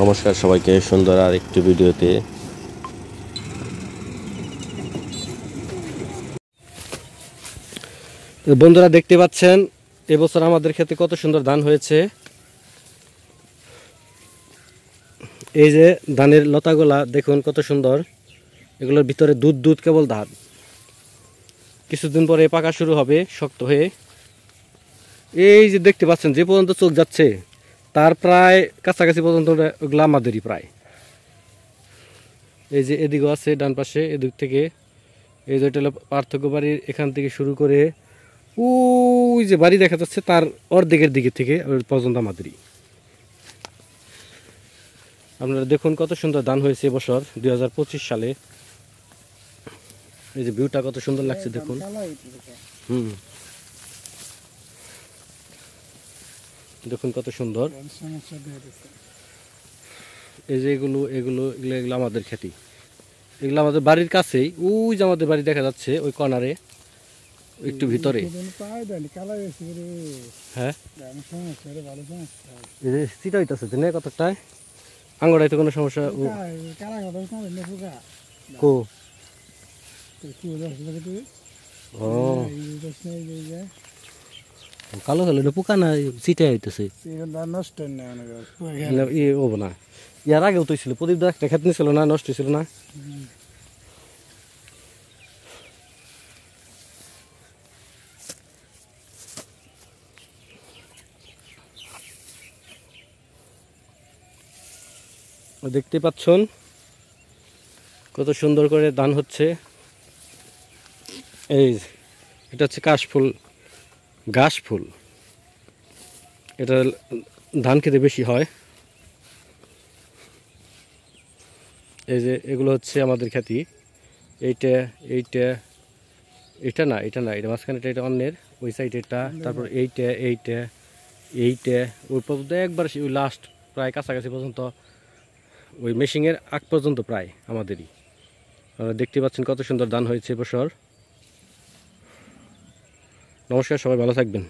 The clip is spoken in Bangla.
নমস্কার সবাইকে সুন্দর আর একটি ভিডিওতে। বন্ধুরা দেখতে পাচ্ছেন এবছর আমাদের ক্ষেতে কত সুন্দর ধান হয়েছে। এই যে ধানের লতাগুলা দেখুন কত সুন্দর, এগুলোর ভিতরে দুধ দুধ কেবল ধান। কিছুদিন পরে পাকা শুরু হবে শক্ত হয়ে। এই যে দেখতে পাচ্ছেন যে পর্যন্ত চোখ যাচ্ছে তার প্রায় কাছাকাছি পর্যন্ত ওগুলো আমাদেরই প্রায়। এই যে এদিকেও আছে ডান পাশে, এদিক থেকে এই যে এটা হলো পার্থক্য বাড়ির, এখান থেকে শুরু করে ওই যে বাড়ি দেখা যাচ্ছে তার অর্ধেকের দিকে থেকে পর্যন্ত আমাদেরই। আপনারা দেখুন কত সুন্দর ধান হয়েছে এবছর 2025 সালে। এই যে ভিউটা কত সুন্দর লাগছে দেখুন। দেখুন কত সুন্দর। এই যে এগুলো এগুলো এগুলো এগুলো আমাদের খেতি, এগুলো আমাদের বাড়ির কাছেই। ওই যে আমাদের বাড়ি দেখা যাচ্ছে ওই কর্নারে একটু ভিতরে। হ্যাঁ এই যে চিটা হইতেছে দিনে কতটায় আঙড়াই তো কোনো সমস্যা কো। ও কালো হলে পোকা না চিটাই হইতেছে নষ্ট ইয়ে হবো না। ইয়ার আগেও তো ছিল প্রদীপ দা একটা খেত নিয়েছিল না, নষ্ট ছিল না। দেখতে পাচ্ছেন কত সুন্দর করে ধান হচ্ছে। এই এটা হচ্ছে কাশফুল, ঘাস ফুল। এটা ধান খেতে বেশি হয়। এই যে এগুলো হচ্ছে আমাদের খ্যাতি। এইটা এইটা এটা না, এটা না, এটা মাঝখানে এটা অন্যের, ওই সাইড এটা, তারপর এইটা এইটা এইটা ওই পর্যন্ত একবার ওই লাস্ট প্রায় কাছাকাছি পর্যন্ত ওই মেশিনের আগ পর্যন্ত প্রায় আমাদেরই। আপনারা দেখতে পাচ্ছেন কত সুন্দর ধান হয়েছে এবছর। নমস্কার, সবাই ভালো থাকবেন।